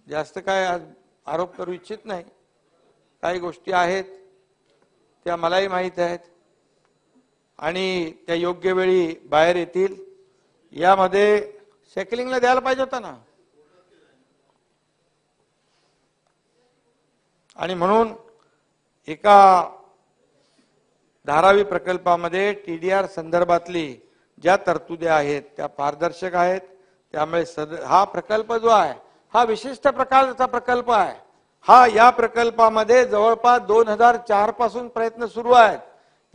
जास्त काय आरोप करू इच्छित नाही। काही गोष्टी आहेत त्या मलाही माहित आहेत आणि त्या योग्य वेळी बाहेर येतील। यामध्ये शेकलिंगला द्यायला पाहिजे होता ना, आणि म्हणून एका धारावी प्रकल्पामध्ये टीडीआर संदर्भातली ज्या तरतुदी आहेत त्या पारदर्शक आहेत। त्यामुळे हा प्रकल्प जो आहे हा विशिष्ट प्रकारचा प्रकल्प आहे। हा या प्रकल्पामध्ये जवळपास 2004 पासून प्रयत्न सुरू आहेत।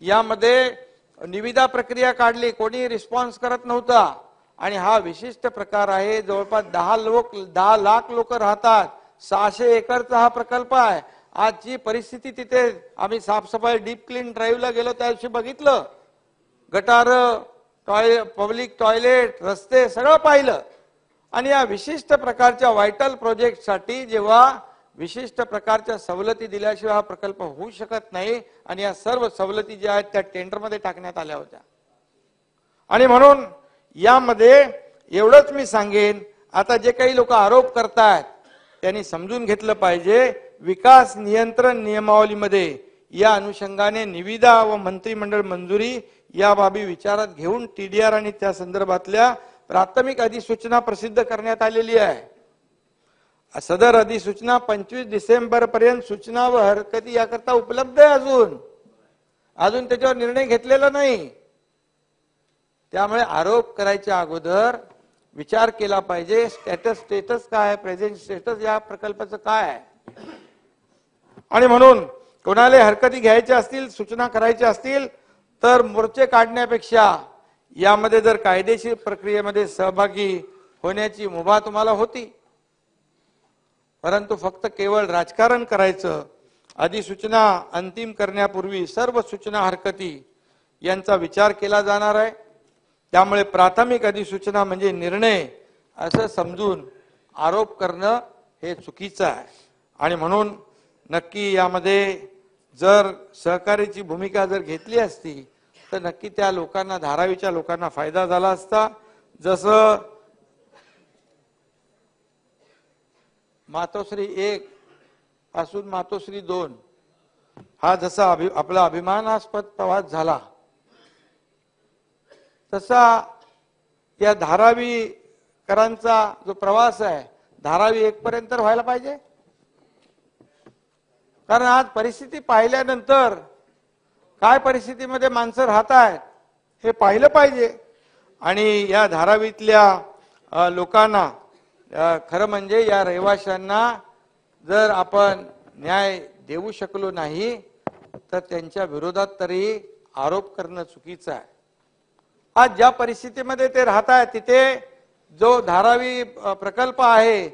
यामध्ये निविदा प्रक्रिया काढली, कोणी रिस्पॉन्स करत नव्हता आणि हा विशिष्ट प्रकार आहे। जवळपास 10 लाख लोक राहतात, 600 एकरचा हा प्रकल्प आहे। आजची परिस्थिती तिथे आम्ही साफसफाई डीप क्लीन ड्राईव्हला गेलो त्या दिवशी बघितलं, गटार, पब्लिक टॉयलेट, रस्ते सगळं पाहिलं। आणि या विशिष्ट प्रकारच्या व्हायटल प्रोजेक्टसाठी जेव्हा विशिष्ट प्रकारच्या सवलती दिल्याशिवाय हा प्रकल्प होऊ शकत नाही आणि या सर्व सवलती ज्या आहेत त्या टेंडरमध्ये टाकण्यात आल्या होत्या। आणि म्हणून यामध्ये एवढंच मी सांगेन, आता जे काही लोक आरोप करतात त्यांनी समजून घेतलं पाहिजे, विकास नियंत्रण नियमावलीमध्ये या अनुषंगाने निविदा व मंत्रिमंडळ मंजुरी या बाबी विचारात घेऊन टीडीआर आणि त्या संदर्भातल्या प्राथमिक अधिसूचना प्रसिद्ध करण्यात आलेली आहे। सदर अधिसूचना 25 डिसेंबर पर्यंत सूचना व हरकती याकरता उपलब्ध आहे। अजून त्याच्यावर निर्णय घेतलेला नाही। त्यामुळे आरोप करायच्या अगोदर विचार केला पाहिजे, स्टेटस काय आहे, प्रेझेंट स्टेटस या प्रकल्पाचं काय आहे। आणि म्हणून कोणाला हरकती घ्यायच्या असतील, सूचना करायच्या असतील तर मोर्चे काढण्यापेक्षा यामध्ये जर कायदेशीर प्रक्रियेमध्ये सहभागी होण्याची मुभा तुम्हाला होती, परंतु फक्त केवळ राजकारण करायचं। अधिसूचना अंतिम करण्यापूर्वी सर्व सूचना हरकती यांचा विचार केला जाणार आहे। त्यामुळे प्राथमिक अधिसूचना म्हणजे निर्णय असं समजून आरोप करणं हे चुकीचं आहे। आणि म्हणून नक्की यामध्ये जर सहकार्याची भूमिका जर घेतली असती तर नक्की त्या लोकांना, धारावीच्या लोकांना फायदा झाला असता। जसं मातोश्री 1 पासून मातोश्री 2 हा जसा आपला अभिमानास्पद प्रवास झाला, तसा या धारावीकरांचा जो प्रवास आहे धारावी 1 पर्यंत व्हायला पाहिजे। कारण आज परिस्थिती पाहिल्यानंतर काय परिस्थितीमध्ये माणसं राहत आहेत हे पाहिलं पाहिजे। आणि या धारावीतल्या लोकांना, खरं म्हणजे या रहिवाशांना जर आपण न्याय देऊ शकलो नाही तर त्यांच्या विरोधात तरी आरोप करणं चुकीचं आहे। आज ज्या परिस्थितीमध्ये ते राहत आहेत तिथे जो धारावी प्रकल्प आहे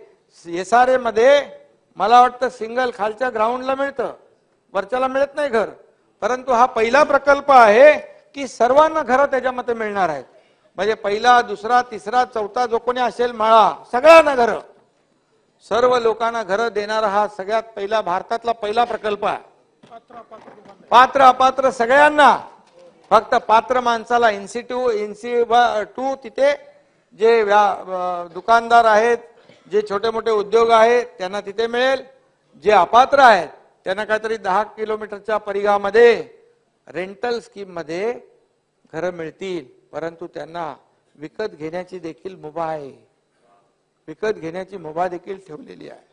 SRA मध्ये मला वाटतं सिंगल खालच्या ग्राउंडला मिळतं, वरच्याला मिळत नाही घर। परंतु हा पहिला प्रकल्प आहे की सर्वांना घरं त्याच्यामध्ये मिळणार आहेत। म्हणजे पहिला, दुसरा, तिसरा, चौथा जो कोणी असेल माळा सगळ्यांना घरं, सर्व लोकांना घरं देणारा हा सगळ्यात पहिला भारतातला पहिला प्रकल्प आहे। पात्र अपात्र सगळ्यांना, फक्त पात्र माणसाला NC2 तिथे जे दुकानदार आहेत, जे छोटे मोठे उद्योग आहेत त्यांना तिथे मिळेल। जे अपात्र आहेत त्यांना काहीतरी 10 किलोमीटरच्या परिघामध्ये रेंटल स्कीम मध्ये घरं मिळतील। परंतु त्यांना विकत घेण्याची देखील मुभा आहे, विकत घेण्याची मुभा देखील ठेवलेली आहे।